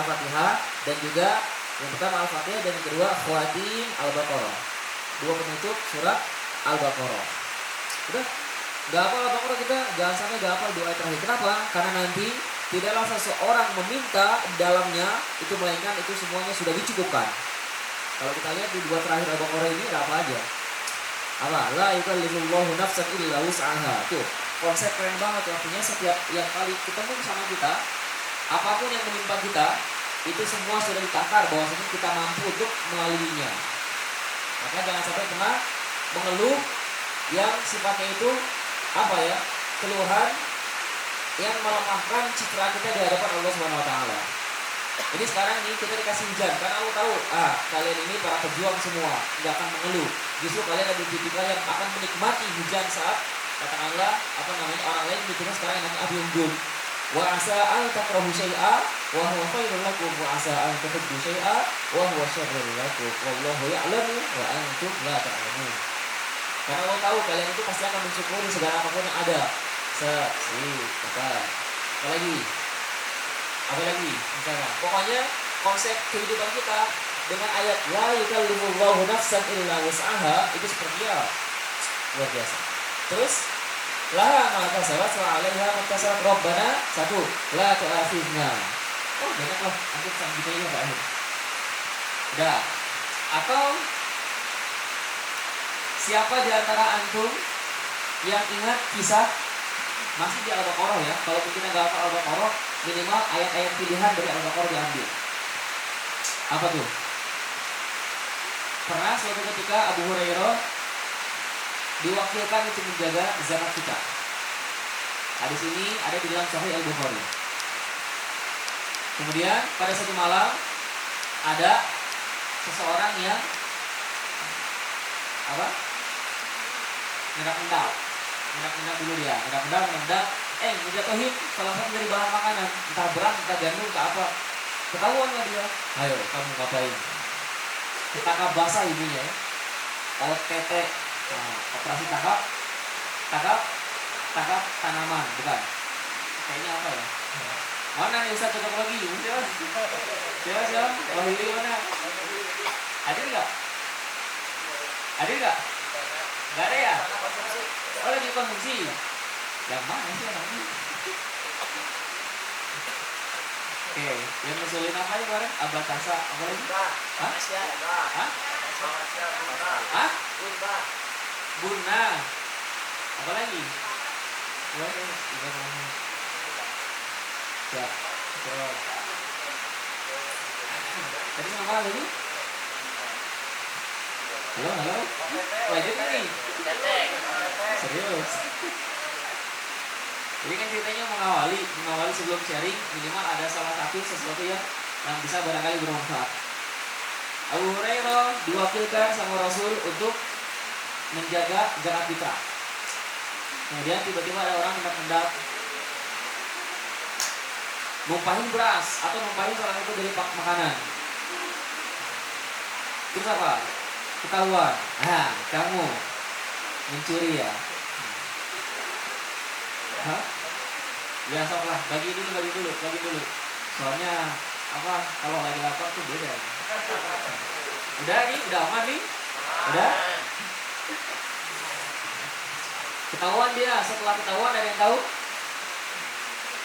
Al-Fatihah, dan juga yang pertama Al-Fatihah dan yang kedua Khawatim Al-Baqarah. Dua penutup surat Al-Baqarah. Udah, gak hafal Al-Baqarah kita, jangan sampai gak hafal doa terakhir. Kenapa? Karena nanti tidaklah seseorang meminta di dalamnya itu melainkan itu semuanya sudah dicukupkan. Kalau kita lihat di dua terakhir Al-Baqarah ini ada apa aja? Apa? La yukallifullahu nafsan illa wus'aha. Tuh, konsep keren banget. Artinya setiap yang kali ketemu sama kita, apapun yang menimpa kita, itu semua sudah ditakar bahwasanya kita mampu untuk melaluinya. Maka jangan sampai pernah mengeluh yang sifatnya itu apa ya? Keluhan yang melemahkan citra kita di hadapan Allah Subhanahu wa taala. Ini sekarang ini kita dikasih hujan karena Allah tahu, kalian ini para pejuang semua tidak akan mengeluh. Justru kalian ada tipikal yang akan menikmati hujan saat katakanlah orang lain mikirnya sekarang yang namanya abyung. Wa asa an takrahu syai'a wa huwa khairul lakum wa asa an tuhibbu syai'a wa huwa syarrul lakum wallahu ya'lamu wa antum la ta'lamun. Karena Allah tahu kalian itu pasti akan mensyukuri segala apapun yang ada. Apa lagi? Misalkan, pokoknya konsep kehidupan kita dengan ayat la yukallifullahu nafsan illa wus'aha itu seperti apa? Luar biasa. Terus laha ma kasabat wa 'alaiha ma kasabat rabbana satu la tu'akhidna. Oh, banyak lah. Nanti selanjutnya Pak Ahir. Udah. Atau siapa di antara antum yang ingat kisah masih di Al-Baqarah ya? Kalau mungkin agak hafal Al-Baqarah, minimal ayat-ayat pilihan dari Al-Baqarah diambil. Apa tuh? Pernah suatu ketika Abu Hurairah diwakilkan untuk menjaga zakat kita. Hadis ini ada di dalam Sahih Al-Bukhari. Kemudian pada satu malam ada seseorang yang mendak dulu dia, mendak, menjatuhin salah satu dari bahan makanan, entah beras, entah gandum, entah apa. Ketahuan nggak dia? Ayo, kamu ngapain? Ketangkap basah ibunya ya. OTT, operasi tangkap tanaman, bukan? Kayaknya apa ya? Mana nih Ustaz cocok lagi? Siapa? Wahili mana? Hadir nggak? Nggak ada ya? Oh, lagi konsumsi. Yang mana sih orangnya? Oke, yang ngusulin apa aja kemarin? Abatasa, apa lagi? Hah? Bunna. Apa lagi? Siap. Tadi sama apa lagi? Halo? Lanjut nih. Serius. Jadi kan ceritanya mengawali sebelum sharing minimal ada salah satu sesuatu yang bisa barangkali bermanfaat. Abu Hurairah diwakilkan sama Rasul untuk menjaga zakat fitrah. Kemudian tiba-tiba ada orang hendak numpahin beras atau numpahin salah satu dari makanan. Terus apa? Ketahuan. Kamu mencuri ya? Hah? Ya soklah, bagi dulu. Soalnya kalau lagi lapar tuh beda. Udah aman nih? Udah? Ketahuan dia, setelah ketahuan ada yang tahu?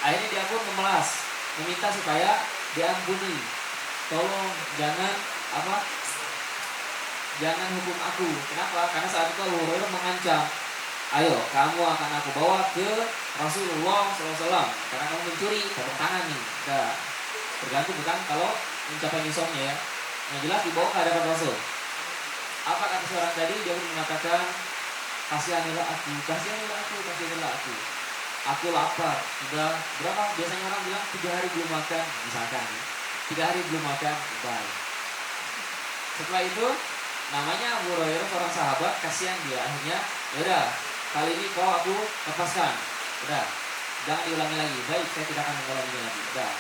Akhirnya dia pun memelas, meminta supaya diampuni. Tolong jangan hukum aku. Kenapa? Karena saat itu Abu Hurairah mengancam, ayo kamu akan aku bawa ke Rasulullah SAW karena kamu mencuri, potong tangan nih. Tergantung bukan kalau mencapai nisabnya ya. Yang jelas dibawa ke hadapan Rasul. Apa kata seorang tadi? Dia pun mengatakan, kasihanilah aku. Aku lapar. Sudah berapa? Biasanya orang bilang 3 hari belum makan. Misalkan 3 hari belum makan. Baik. Setelah itu namanya Abu Hurairah seorang sahabat, kasihan dia. Akhirnya yaudah, kali ini aku lepaskan. Udah, jangan diulangi lagi. Baik, saya tidak akan mengulangi lagi. Udah.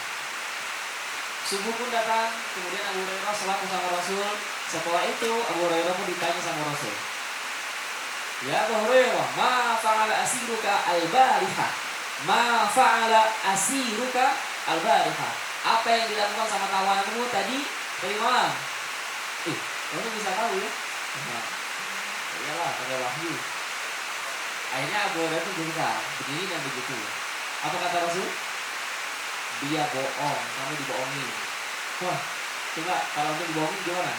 Subuh pun datang, kemudian Abu Hurairah selaku sama Rasul. Setelah itu Abu Hurairah pun ditanya sama Rasul, ya Abu Hurairah, ma fa'ala asiruka al-barihah? Apa yang dilakukan sama kawanmu tadi malam? Kamu bisa tahu ya? Nah, iyalah pakai wahyu. Akhirnya Abu Hurairah itu berkata begini dan begitu. Apa kata Rasul? Dia bohong, kamu dibohongin. Wah, coba kalau untuk dibohongin gimana?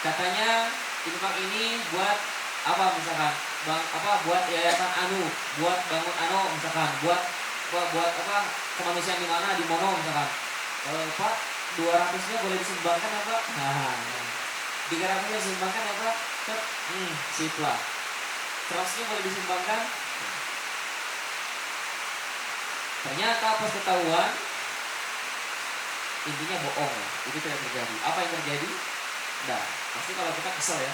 Katanya infak ini buat apa misalkan? Buat yayasan buat bangun misalkan, buat apa kemanusiaan di mana di Mono misalkan. Pak 200-nya boleh disumbangkan ya Pak? Nah, 300-nya disumbangkan ya Pak? Sip lah. 100-nya boleh disumbangkan. Ternyata pas ketahuan intinya bohong ya. Itu tidak terjadi. Apa yang terjadi? Nah, pasti kalau kita kesel ya.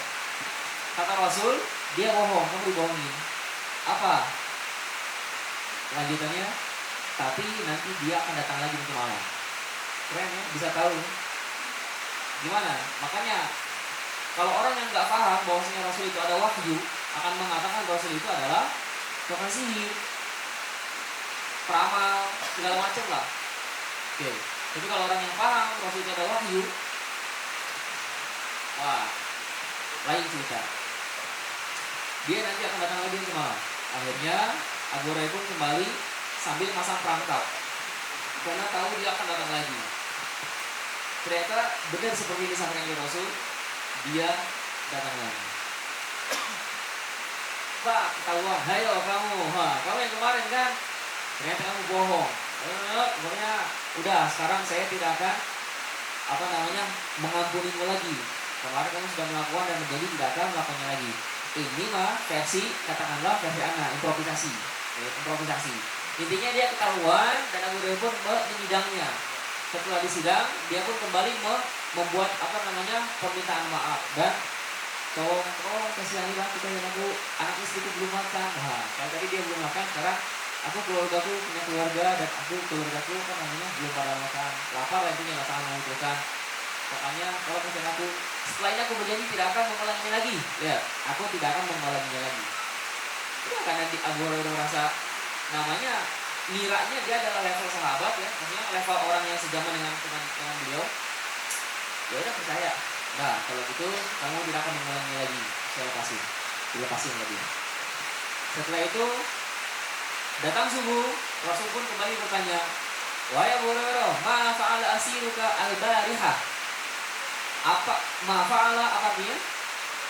Kata Rasul, dia bohong, kamu dibohongin. Apa? Lanjutannya, tapi nanti dia akan datang lagi untuk malam. Keren ya, bisa tahu. Gimana? Makanya kalau orang yang nggak paham bahwasanya Rasul itu ada wahyu, akan mengatakan Rasul itu adalah tukang sihir, peramal, segala macam lah. Oke. Tapi kalau orang yang paham Rasul itu ada wahyu, wah, lain cerita. Dia nanti akan datang lagi ke malam. Akhirnya Abu Hurairah pun kembali sambil masang perangkap, karena tahu dia akan datang lagi. Ternyata benar seperti ini disampaikan oleh Rasul, dia datang lagi. Pak, ketahuan, hayo kamu, kamu yang kemarin kan, ternyata kamu bohong. Pokoknya udah, sekarang saya tidak akan mengampunimu lagi. Kemarin kamu sudah melakukan dan menjadi tidak akan melakukannya lagi. Ini mah versi, katakanlah versi anak, improvisasi. Intinya dia ketahuan dan Abu Hurairah pun menyidangnya. Setelah disidang, dia pun kembali membuat permintaan maaf dan tolong kasihanilah kita yang anak istriku belum makan. Kalau tadi dia belum makan, sekarang keluargaku punya keluarga dan keluargaku belum pada makan. Lapar intinya nggak tahan mengumpulkan. Makanya kalau kasihan aku, setelah ini aku berjanji tidak akan mengulanginya lagi. Ya, aku tidak akan mengulanginya lagi. Ya, karena di Abu Hurairah merasa ngiranya dia adalah level sahabat ya, maksudnya level orang yang sejaman dengan beliau. Ya udah percaya. Nah, kalau gitu kamu tidak akan mengulangi lagi. Saya dilepasin lagi. Setelah itu datang subuh, Rasul pun kembali bertanya, wahai Abu Hurairah, ma fa'ala asiruka al-barihah? Apa artinya?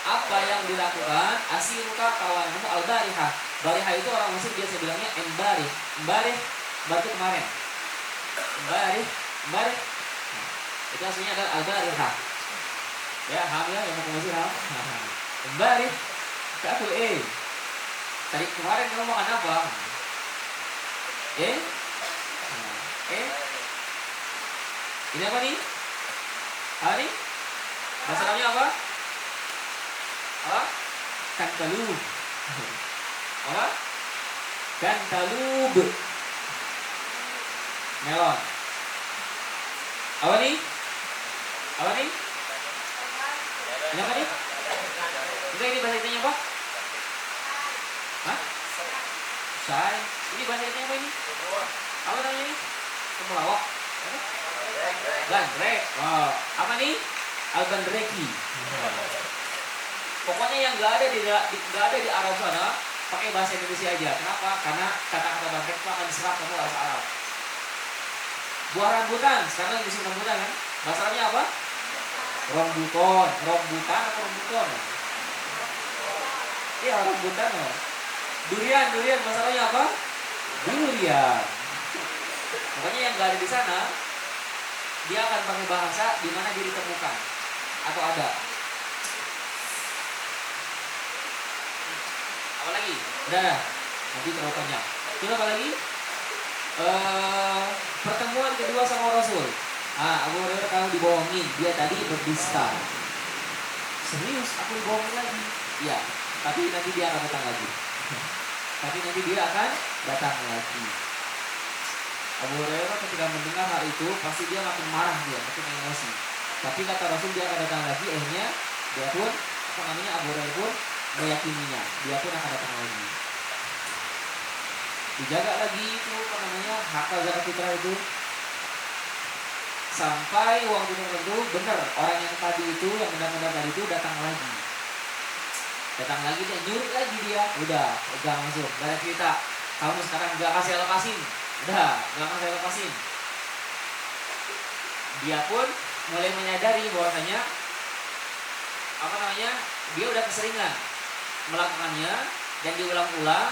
Apa yang dilakukan asiruka kawanmu al-barihah? Barihah itu orang Mesir biasa bilangnya embarih. Embarih berarti kemarin. Embarih. Itu aslinya adalah al-barihah. Ya, hamil yang mau ke Mesir ham. Embarih. Kakul tadi kemarin kamu makan apa? Ini apa nih? Ini? Bahasa Arabnya apa? Kantalub. Apa? Kantalub. Melon. Apa nih? Ini apa nih? Enggak, ini bahasa Indonesia apa? Say. Ini bahasa Indonesia apa ini? Apa namanya ini? Temulawak. Gandrek. Apa nih? Al-Gandreki. Pokoknya yang nggak ada di Arab sana, pakai bahasa Indonesia aja. Kenapa? Karena kata-kata gandrek itu akan diserap sama bahasa Arab. Buah rambutan. Sekarang yang disebut rambutan kan? Bahasa Arabnya apa? Rambutan atau rambutan? Iya, rambutan. Durian bahasa Arabnya apa? Durian. Pokoknya yang nggak ada di sana, dia akan pakai bahasa di mana dia ditemukan atau ada. Apa lagi? Udah, nanti terlalu panjang. Coba apa lagi? Pertemuan kedua sama Rasul. Abu Hurairah kalau dibohongin, dia tadi berdusta. Serius, aku dibohongin lagi. Iya, tapi nanti dia akan datang lagi. Abu Hurairah ketika mendengar hal itu, pasti dia makin marah, makin emosi. Tapi kata Rasul dia akan datang lagi, akhirnya dia pun Abu Hurairah pun meyakininya, dia pun akan datang lagi. Dijaga lagi itu hakal zakat fitrah itu. Sampai waktu tertentu benar orang yang tadi itu, yang benar-benar tadi itu datang lagi. Datang lagi dia, nyurik lagi dia. Udah, pegang langsung. Gak ada cerita. Kamu sekarang gak kasih lepasin. Udah, gak kasih lepasin. Dia pun mulai menyadari bahwasanya dia udah keseringan melakukannya dan diulang-ulang,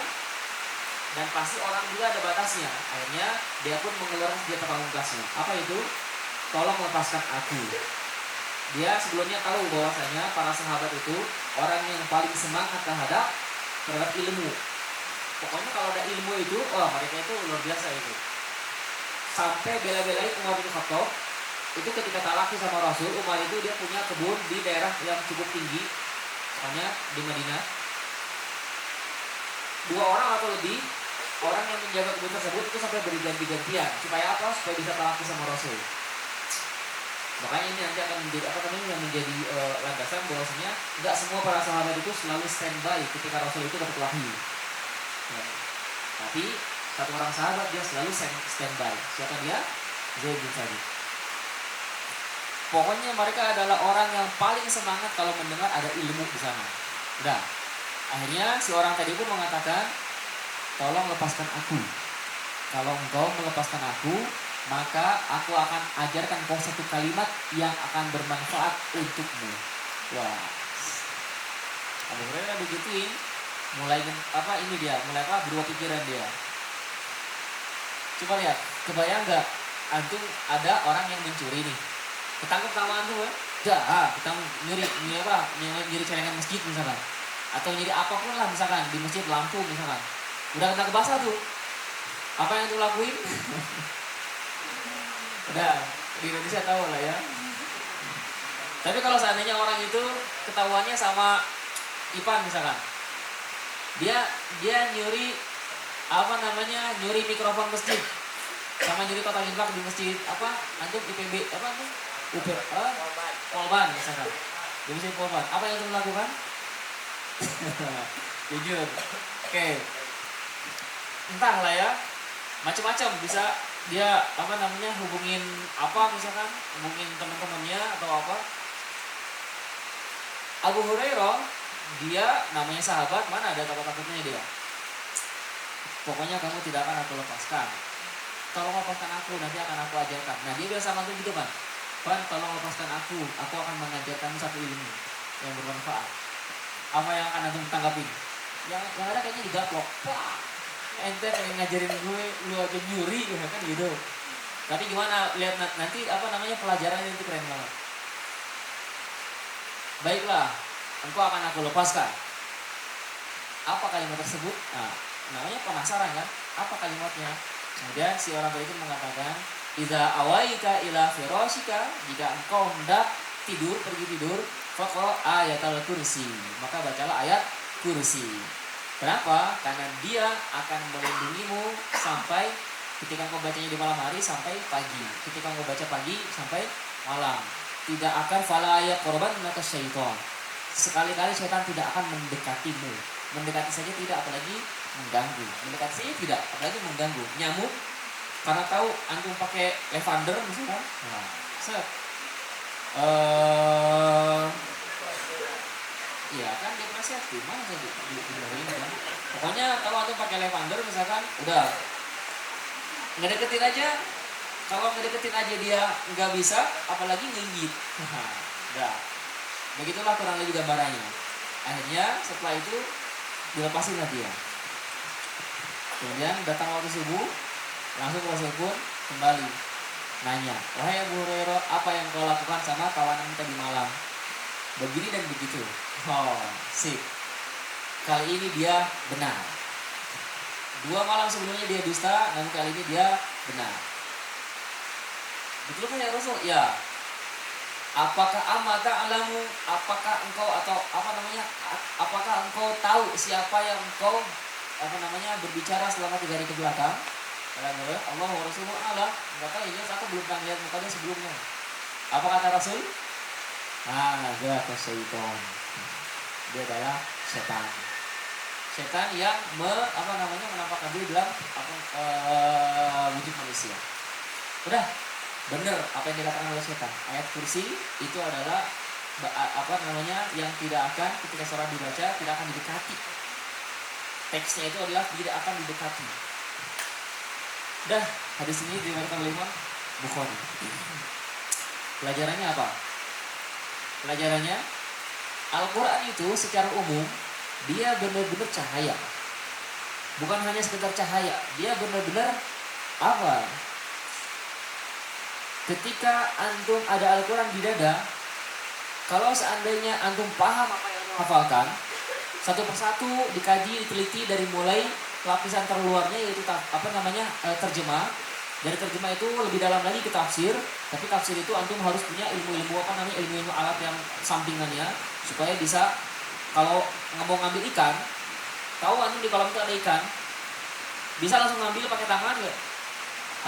dan pasti orang juga ada batasnya. Akhirnya dia pun mengeluarkan senjata pamungkasnya. Apa itu? Tolong lepaskan aku. Dia sebelumnya tahu bahwasanya para sahabat itu orang yang paling semangat terhadap ilmu. Pokoknya kalau ada ilmu itu, mereka itu luar biasa itu. Sampai bela-belain Umar bin Khattab itu ketika talaki sama Rasul. Umar itu dia punya kebun di daerah yang cukup tinggi, pokoknya di Madinah. 2 orang atau lebih orang yang menjaga kebun tersebut itu sampai berganti-gantian. Supaya apa? Supaya bisa talaki sama Rasul. Makanya ini nanti akan menjadi yang menjadi landasan bahwasanya nggak semua para sahabat itu selalu standby ketika Rasul itu dapat wahyu. Ya. Tapi satu orang sahabat dia selalu standby. Siapa dia? Zaid bin Thabit. Pokoknya mereka adalah orang yang paling semangat kalau mendengar ada ilmu di sana. Udah. Akhirnya si orang tadi pun mengatakan, tolong lepaskan aku. Kalau engkau melepaskan aku, maka aku akan ajarkan kau satu kalimat yang akan bermanfaat untukmu. Wah, Abu Hurairah begituin, mulai berubah pikiran dia. Coba lihat, kebayang nggak? Antum ada orang yang mencuri nih, ketangkep sama antum ya? Kita nyuri celengan masjid misalkan, atau nyuri apapun lah misalkan di masjid, lampu misalkan, udah kena kebasah tuh. Apa yang antum lakuin? Udah, di Indonesia tahu lah ya. Tapi kalau seandainya orang itu ketahuannya sama Ipan misalkan, dia nyuri nyuri mikrofon masjid, sama nyuri kotak infak di masjid antum IPB Polban misalkan, di masjid Polban. Apa yang antum lakukan? Jujur, oke. Entahlah ya, macam-macam bisa. Dia hubungin hubungin teman-temannya atau apa. Abu Hurairah dia namanya sahabat, mana ada takut-takutnya dia. Pokoknya kamu tidak akan aku lepaskan. Tolong lepaskan aku, nanti akan aku ajarkan. Nah dia biasa mantu gitu kan. Tolong lepaskan aku akan mengajarkan satu ilmu yang bermanfaat. Apa yang akan antum tanggapin? Yang ada kayaknya digaplok. Ente pengen ngajarin gue, lu aja nyuri kan gitu. Tapi gimana, lihat nanti pelajarannya itu keren banget. Baiklah, engkau akan aku lepaskan. Apa kalimat tersebut? Nah, namanya penasaran kan? Apa kalimatnya? Kemudian si orang itu mengatakan, "Idza awaita ila firashika," jika engkau hendak pergi tidur, faqra ayatul kursi, maka bacalah ayat kursi. Kenapa? Karena dia akan melindungimu sampai ketika engkau bacanya di malam hari sampai pagi. Ketika engkau baca pagi sampai malam. Tidak akan fala yaqrabanaka syaitan. Sekali-kali syaitan tidak akan mendekatimu. Mendekati saja tidak, apalagi mengganggu. Mendekati saja tidak, apalagi mengganggu. Nyamuk karena tahu antum pakai lavender misalnya. Nah, iya kan dia nasihatin, mana saya didengerin kan. Pokoknya kalau antum pakai lavender misalkan, udah ngedeketin aja. Kalau ngedeketin aja dia nggak bisa, apalagi ngigit. Udah, begitulah kurang lebih gambarannya. Akhirnya setelah itu dilepasin lah dia. Kemudian datang waktu subuh, langsung Rasul pun kembali nanya, "Wahai Abu Hurairah, apa yang kau lakukan sama kawanan tadi malam?" Begini dan begitu. Sip. Kali ini dia benar. 2 malam sebelumnya dia dusta, dan kali ini dia benar. Betul kan ya Rasul? Ya. Apakah alamu? Apakah engkau apakah engkau tahu siapa yang engkau berbicara selama 3 hari ke belakang? Allah wa Rasulullah Allah. Enggak tahu, ini aku belum pernah lihat mukanya sebelumnya. Apa kata Rasul? Dia syaitan. Dia adalah setan. Setan yang menampakkan diri dalam wujud manusia. Udah, Benar apa yang dikatakan oleh setan. Ayat kursi itu adalah yang tidak akan ketika seorang dibaca tidak akan didekati. Teksnya itu adalah tidak akan didekati. Dah, hadis ini diriwayatkan oleh Imam Bukhari. Pelajarannya apa? Pelajarannya Al-Quran itu secara umum dia benar-benar cahaya. Bukan hanya sekedar cahaya, dia benar-benar apa? Ketika antum ada Al-Quran di dada, kalau seandainya antum paham apa yang antum hafalkan, satu persatu dikaji, diteliti dari mulai lapisan terluarnya yaitu terjemah. Dari terjemah itu lebih dalam lagi ke tafsir, tapi tafsir itu antum harus punya ilmu-ilmu ilmu-ilmu alat yang sampingannya supaya bisa kalau mau ngambil ikan, tahu antum di kolam itu ada ikan, bisa langsung ngambil pakai tangan nggak?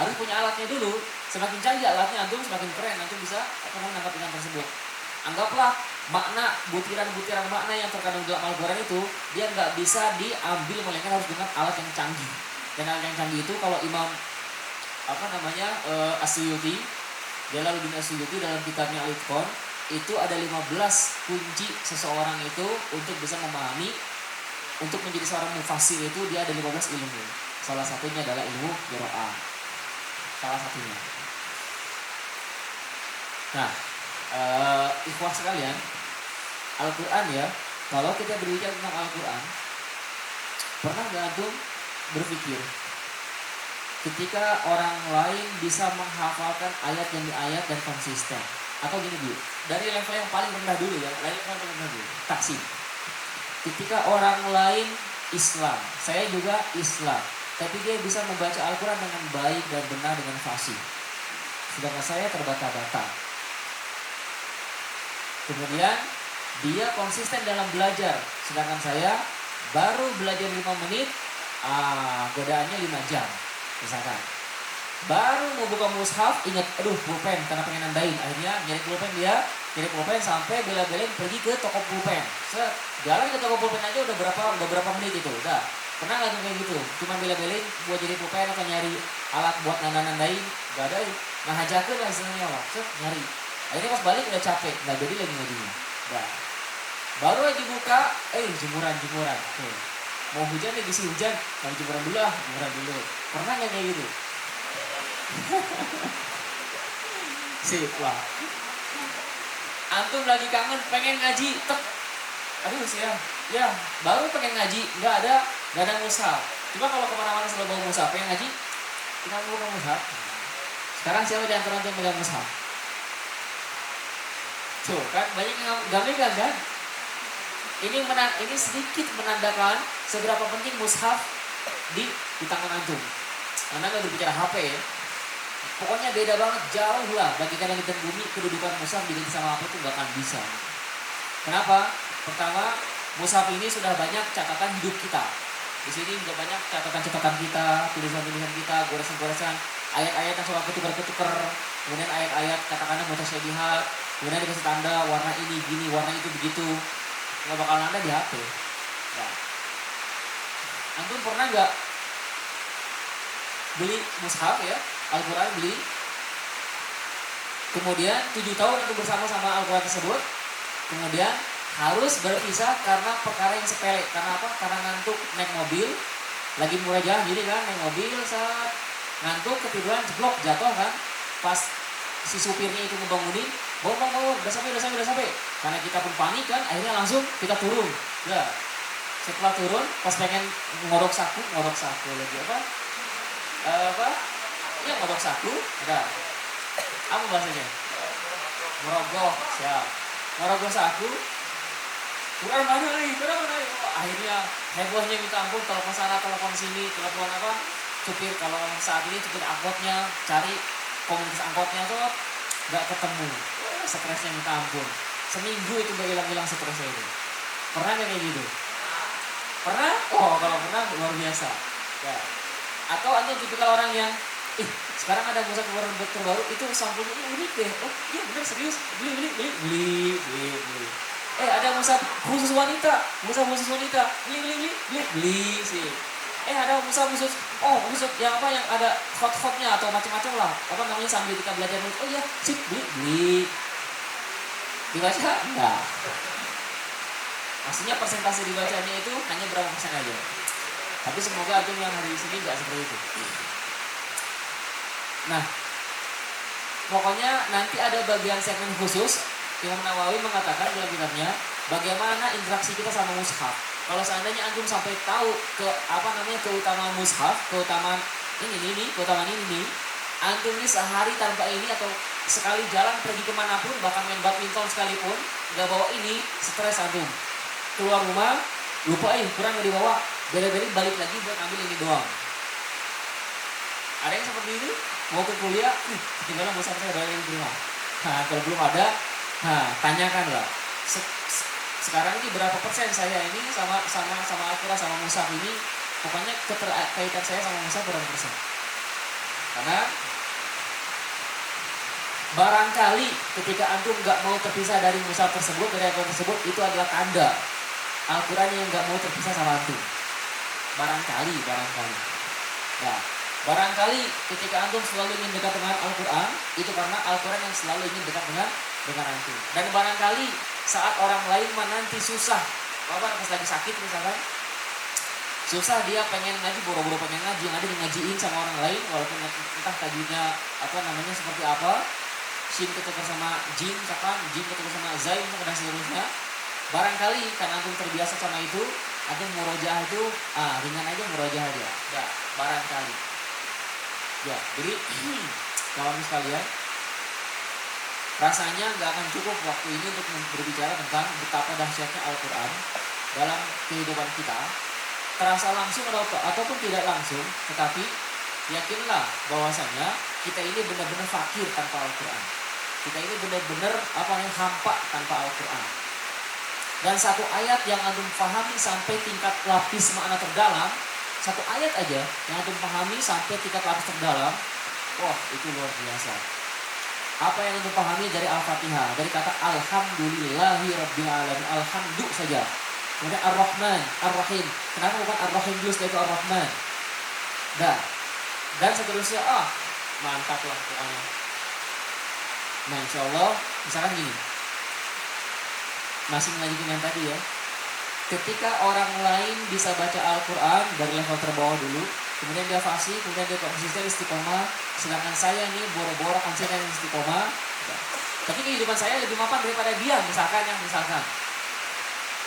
Harus punya alatnya dulu. Semakin canggih alatnya antum semakin keren, antum bisa menangkap ikan tersebut. Anggaplah makna butiran-butiran makna yang terkandung dalam Al-Quran itu dia nggak bisa diambil melainkan harus dengan alat yang canggih. Dan alat yang canggih itu kalau Imam As-Suyuti, Jalaluddin As-Suyuti dalam kitabnya Al-Itqan itu ada 15 kunci seseorang itu untuk bisa memahami, untuk menjadi seorang mufassir itu dia ada 15 ilmu. Salah satunya adalah ilmu qiraah. Salah satunya. Nah, ikhwah sekalian, Al-Quran ya, kalau kita berbicara tentang Al-Quran, pernah gak antum berpikir ketika orang lain bisa menghafalkan ayat demi ayat dan konsisten? Atau gini dulu, dari level yang paling rendah dulu ya, taksir. Ketika orang lain Islam, saya juga Islam, tapi dia bisa membaca Al-Quran dengan baik dan benar dengan fasih, sedangkan saya terbata-bata. Kemudian dia konsisten dalam belajar, sedangkan saya baru belajar 5 menit, godaannya 5 jam misalkan. Baru mau buka mushaf, ingat, pulpen karena pengen nambahin, akhirnya nyari pulpen sampai bela-belain pergi ke toko pulpen. Jalan ke toko pulpen aja udah berapa menit itu, udah. Pernah nggak tuh kayak gitu? Cuma bela-belain buat jadi pulpen atau nyari alat buat nandain, gak ada. Nah hajakeun lah istilahnya lah, nyari. Akhirnya pas balik udah capek, nggak jadi lagi ngajinya. Nah, baru aja buka, jemuran. Mau hujan nih bisi hujan, mau jemuran dulu. Pernah nggak kayak gitu? Sip lah. Antum lagi kangen pengen ngaji, baru pengen ngaji, nggak ada mushaf. Cuma kalau kemana-mana selalu bawa mushaf, pengen ngaji, tinggal bawa mushaf. Sekarang siapa di antara antum megang mushaf? Tuh kan banyak yang gak megang kan? Ini sedikit menandakan seberapa penting mushaf di tangan antum. Karena nggak berbicara HP ya. Pokoknya beda banget, jauh lah bagikan langit dan bumi, kedudukan mushaf diganti sama apa itu nggak akan bisa. Kenapa? Pertama, mushaf ini sudah banyak catatan hidup kita. Di sini juga banyak catatan-catatan kita, tulisan-tulisan kita, goresan-goresan, ayat-ayat yang suka ketukar-ketukar, kemudian ayat-ayat katakanlah mutasyabihat, kemudian dikasih tanda warna ini gini, warna itu begitu. Nggak bakal ada di HP. Ya. Antum pernah nggak beli mushaf ya, Al-Quran beli, kemudian 7 tahun antum bersama sama Al-Quran tersebut, kemudian harus berpisah karena perkara yang sepele. Karena apa? Karena ngantuk naik mobil, lagi mulai jalan jadi kan, naik mobil saat ngantuk ketiduran jeblok jatuh kan, pas si supirnya itu ngebangunin, bangun, udah sampai. Karena kita pun panik kan, akhirnya langsung kita turun. Ya, setelah turun, pas pengen ngorok saku lagi ya ngorok saku, udah. Apa bahasanya? Merogoh, siap. Merogoh saku. Kurang mana nih? Akhirnya hebohnya minta ampun, telepon sana, telepon sini, telepon supir kalau saat ini supir angkotnya, cari komunitas angkotnya tuh nggak ketemu. Stresnya minta ampun. Seminggu itu gak hilang stresnya itu. Pernah nggak kayak gitu? Pernah? Oh kalau pernah luar biasa. Ya. Atau antum tipikal orang yang sekarang ada mushaf terbaru itu sampulnya unik deh. Oh iya bener serius, beli. Ada mushaf khusus wanita, beli sih. Ada mushaf khusus, khusus yang apa yang ada hot-hotnya atau macam-macam lah, apa namanya sambil kita belajar nulis, oh iya, sip, beli, dibaca enggak. Maksudnya persentase dibacanya itu hanya berapa persen aja. Tapi semoga antum yang hari ini enggak seperti itu. Nah, pokoknya nanti ada bagian segmen khusus. Imam Nawawi mengatakan dalam kitabnya bagaimana interaksi kita sama mushaf. Kalau seandainya antum sampai tahu keutamaan mushaf, keutamaan ini, antum ini sehari tanpa ini atau sekali jalan pergi kemanapun, bahkan main badminton sekalipun, nggak bawa ini, stres antum. Keluar rumah, lupa kurang nggak dibawa, beli-beli balik lagi buat ambil ini doang. Ada yang seperti itu? Mau ke kuliah, ketinggalan mushaf saya balik di rumah. Nah, kalau belum ada, tanyakan lah. Sekarang ini berapa persen saya ini sama Al-Quran sama mushaf ini, pokoknya keterkaitan saya sama mushaf berapa persen? Karena barangkali ketika antum nggak mau terpisah dari mushaf tersebut, dari Al-Quran tersebut, itu adalah tanda Al-Quran yang nggak mau terpisah sama antum. Barangkali. Nah, barangkali ketika antum selalu ingin dekat dengan Al-Quran, itu karena Al-Quran yang selalu ingin dekat dengan antum. Dan barangkali saat orang lain menanti susah, pas lagi sakit misalkan, susah dia pengen ngaji, boro-boro pengen ngaji, yang ada di ngajiin sama orang lain, walaupun entah tajwidnya seperti apa, shin ketukar sama jim, misalkan jim ketukar sama zain dan seterusnya. Barangkali karena antum terbiasa sama itu, antum murojaah itu ringan aja, murojaah aja. Ya, barangkali. Ya, jadi kawan sekalian, rasanya nggak akan cukup waktu ini untuk berbicara tentang betapa dahsyatnya Al-Quran dalam kehidupan kita, terasa langsung ataupun tidak langsung, tetapi yakinlah bahwasanya kita ini benar-benar fakir tanpa Al-Quran. Kita ini benar-benar hampa tanpa Al-Quran. Dan satu ayat yang antum pahami sampai tingkat lapis makna terdalam, satu ayat aja yang antum pahami sampai tingkat lapis terdalam, wah itu luar biasa. Apa yang antum pahami dari Al-Fatihah, dari kata Alhamdulillahi Rabbil Alamin, Alhamdu saja. Kemudian Ar-Rahman, Ar-Rahim. Kenapa bukan Ar-Rahim dulu setelah itu Ar-Rahman? Dan seterusnya, mantap lah pokoknya. Nah, insya Allah, misalkan gini, masih melanjutkan yang tadi ya. Ketika orang lain bisa baca Al-Quran dari level terbawah dulu, kemudian dia fasih, kemudian dia konsisten istiqomah, sedangkan saya nih boro-boro konsisten istiqomah, tapi kehidupan saya lebih mapan daripada dia, misalkan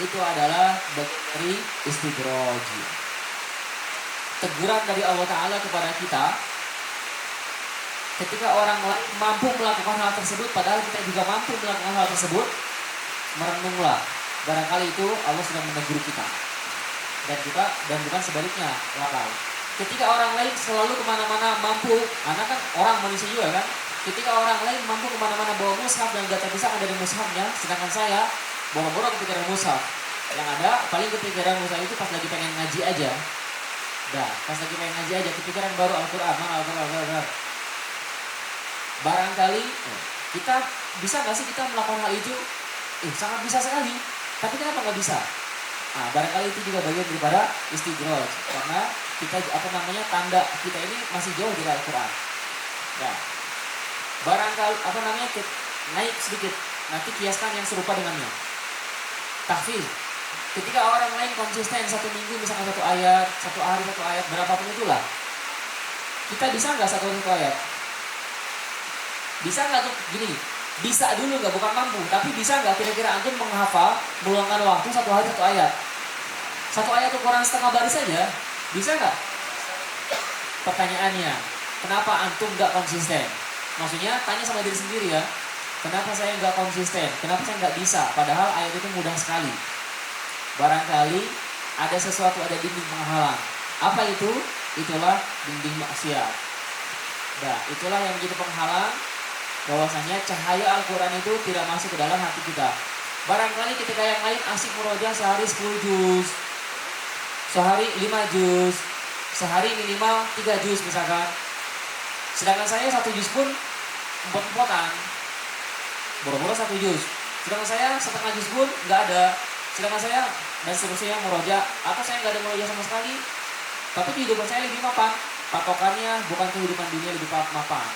itu adalah dari istidraj. Teguran dari Allah Ta'ala kepada kita ketika orang lain mampu melakukan hal tersebut, padahal kita juga mampu melakukan hal tersebut, merenunglah. Barangkali itu Allah sedang menegur kita. Dan bukan sebaliknya, lakal. Ketika orang lain selalu kemana-mana mampu, anak kan orang manusia juga kan. Ketika orang lain mampu kemana-mana bawa mushaf dan gak terpisahkan dari mushafnya, sedangkan saya boro-boro kepikiran mushaf. Yang ada paling kepikiran mushaf itu pas lagi pengen ngaji aja. Pas lagi pengen ngaji aja, kepikiran baru Al-Quran, Al-Quran. Barangkali kita bisa gak sih kita melakukan hal itu? Sangat bisa sekali. Tapi kenapa nggak bisa? Barangkali itu juga bagian daripada istidraj, karena kita tanda kita ini masih jauh dari Al-Quran. Barangkali naik sedikit, nanti kiaskan yang serupa dengannya. Tahfiz. Ketika orang lain konsisten 1 minggu misalkan 1 ayat, 1 hari 1 ayat, berapapun itulah, kita bisa nggak 1 ayat? Bisa nggak tuh gini? Bisa dulu nggak, bukan mampu, tapi bisa nggak kira-kira antum menghafal, meluangkan waktu 1 hari 1 ayat? 1 ayat ukuran setengah baris saja, bisa nggak? Pertanyaannya, kenapa antum nggak konsisten? Maksudnya tanya sama diri sendiri ya, kenapa saya nggak konsisten? Kenapa saya nggak bisa? Padahal ayat itu mudah sekali. Barangkali ada sesuatu, ada dinding penghalang. Apa itu? Itulah dinding maksiat. Itulah yang menjadi penghalang bahwasanya cahaya Al-Quran itu tidak masuk ke dalam hati kita. Barangkali ketika yang lain asik murojaah sehari 10 juz, sehari 5 juz, sehari minimal 3 juz misalkan. Sedangkan saya 1 juz pun empot-empotan, boro-boro 1 juz. Sedangkan saya setengah juz pun nggak ada. Sedangkan saya dan seterusnya murojaah, atau saya nggak ada murojaah sama sekali. Tapi kehidupan saya lebih mapan. Patokannya bukan kehidupan dunia lebih mapan.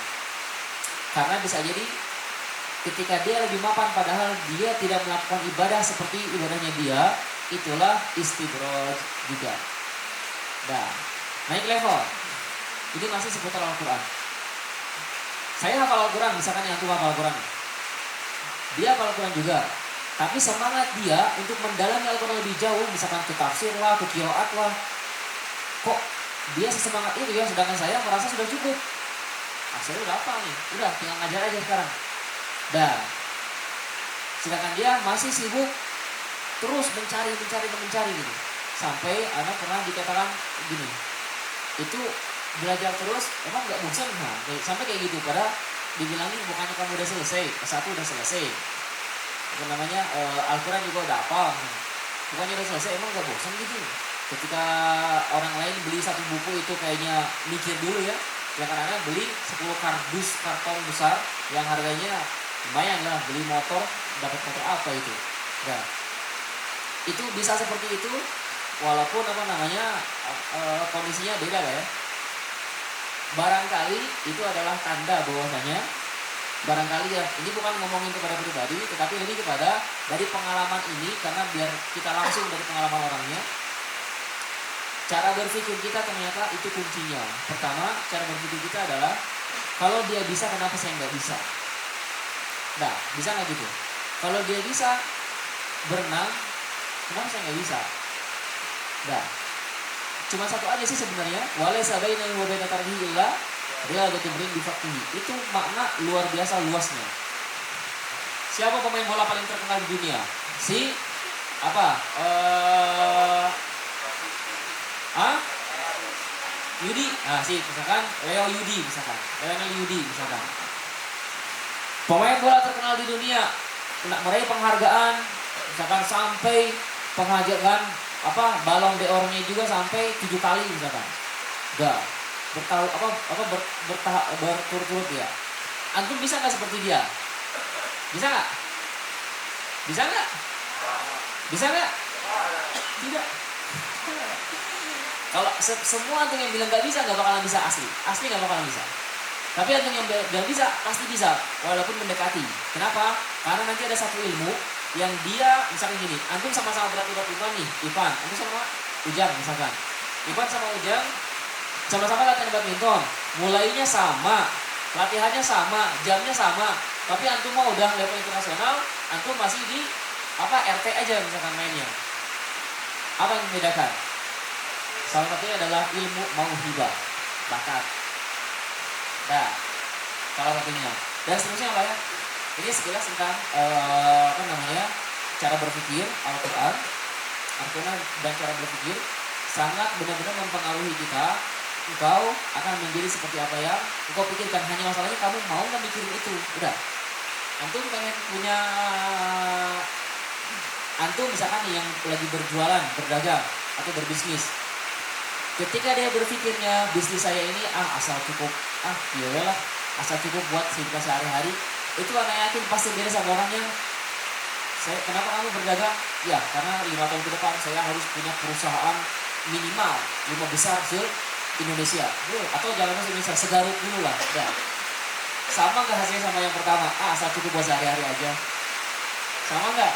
Karena bisa jadi ketika dia lebih mapan padahal dia tidak melakukan ibadah seperti ibadahnya dia, itulah istidraj juga. Nah, naik level. Ini masih seputar Al-Quran. Saya hafal Al-Quran, misalkan yang tua hafal Al-Quran. Dia hafal Al-Quran juga. Tapi semangat dia untuk mendalami Al-Quran lebih jauh, misalkan ke tafsir lah, ke qiraat lah. Kok dia sesemangat itu ya, sedangkan saya merasa sudah cukup. Saya udah hafal nih, udah tinggal ngajar aja sekarang. Dan sedangkan dia masih sibuk terus mencari gitu. Sampai anak pernah dikatakan gini, itu belajar terus emang nggak bosan, nah, sampai kayak gitu. Padahal dibilangin bukannya kamu udah selesai, S1 udah selesai, apa namanya Al-Quran juga udah hafal, bukannya udah selesai, emang nggak bosan gitu. Ketika orang lain beli satu buku itu kayaknya mikir dulu ya, yang kadang-kadang beli 10 kardus karton besar yang harganya lumayan lah, beli motor dapat motor apa itu. Nah, itu bisa seperti itu walaupun apa namanya kondisinya beda lah ya. Barangkali itu adalah tanda bahwasanya barangkali ya, ini bukan ngomongin kepada pribadi tetapi lebih kepada dari pengalaman ini, karena biar kita langsung dari pengalaman orangnya. Cara berpikir kita ternyata itu kuncinya. Pertama, cara berpikir kita adalah kalau dia bisa kenapa saya nggak bisa? Nah, bisa nggak gitu? Kalau dia bisa berenang, kenapa saya nggak bisa? Nah, cuma satu aja sih sebenarnya. Walaysa bainahu wa baina tarhihi illa riyadatun bi faqih. Itu makna luar biasa luasnya. Siapa pemain bola paling terkenal di dunia? Si apa? Yudi. Nah, misalkan Leo Yudi misalkan. Lionel Yudi misalkan. Pemain bola terkenal di dunia, meraih penghargaan misalkan sampai penghargaan Ballon d'Or-nya juga sampai 7 kali misalkan. Berturut-turut ya. Antum bisa nggak seperti dia? Bisa nggak? Bisa nggak? Bisa nggak? Tidak. Kalau semua antum yang bilang nggak bisa, nggak bakalan bisa asli nggak bakalan bisa. Tapi antum yang bilang bisa, pasti bisa, walaupun mendekati. Kenapa? Karena nanti ada satu ilmu yang dia, misalnya gini, antum sama-sama berarti Ivan nih, antum sama Ujang misalkan. Ivan sama Ujang sama-sama latihan badminton, mulainya sama, latihannya sama, jamnya sama, tapi antum mau udah level internasional, antum masih di RT aja misalkan mainnya. Apa yang membedakan? Salah satunya adalah ilmu mauhibah, bakat. Nah, salah satunya. Dan seterusnya lah ya. Ini sekilas tentang cara berpikir Al-Quran dan cara berpikir sangat benar-benar mempengaruhi kita. Engkau akan menjadi seperti apa yang engkau pikirkan. Hanya masalahnya kamu mau nggak mikirin itu. Udah. Antum pengen punya, antum misalkan yang lagi berjualan, berdagang atau berbisnis. Ketika dia berpikirnya bisnis saya ini asal cukup iyalah asal cukup buat kehidupan sehari-hari, itu anak yakin pasti beda sama orangnya. Kenapa kamu berdagang? Ya karena 5 tahun ke depan saya harus punya perusahaan minimal 5 besar se-Indonesia. Atau jangan se-Indonesia, segarut dulu lah. Ya. Sama nggak hasilnya sama yang pertama? Asal cukup buat sehari-hari aja. Sama nggak?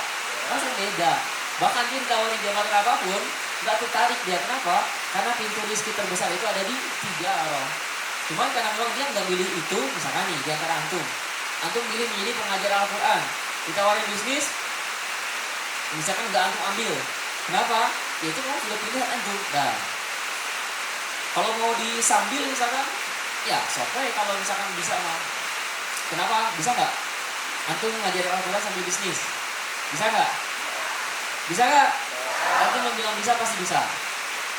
Langsung beda. Bahkan dia ditawarin jabatan apapun nggak tertarik dia. Kenapa? Karena pintu rezeki terbesar itu ada di 3 orang. Cuman karena memang dia nggak milih itu, misalkan nih di antara antum milih menjadi pengajar Al-Quran, ditawarin bisnis, misalkan nggak antum ambil. Kenapa? Ya itu memang sudah pilihan antum. Nah, kalau mau disambil misalkan, ya soalnya kalau misalkan bisa mah. Kenapa? Bisa nggak? Antum ngajarin Al-Quran sambil bisnis, bisa nggak? Bisa nggak? Antum bilang bisa, pasti bisa.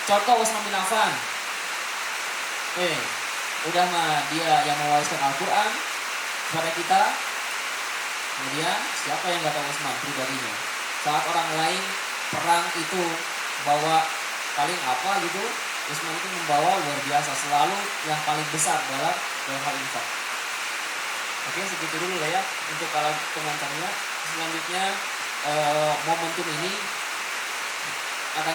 Contoh Utsman bin Affan. Udah mah dia yang mewariskan Al-Quran kepada kita. Kemudian siapa yang gak tahu Utsman pribadinya? Saat orang lain perang itu bawa paling gitu, Utsman itu membawa luar biasa, selalu yang paling besar dalam hal infak. Oke, segitu dulu lah ya untuk kalau pengantarnya. Selanjutnya momentum ini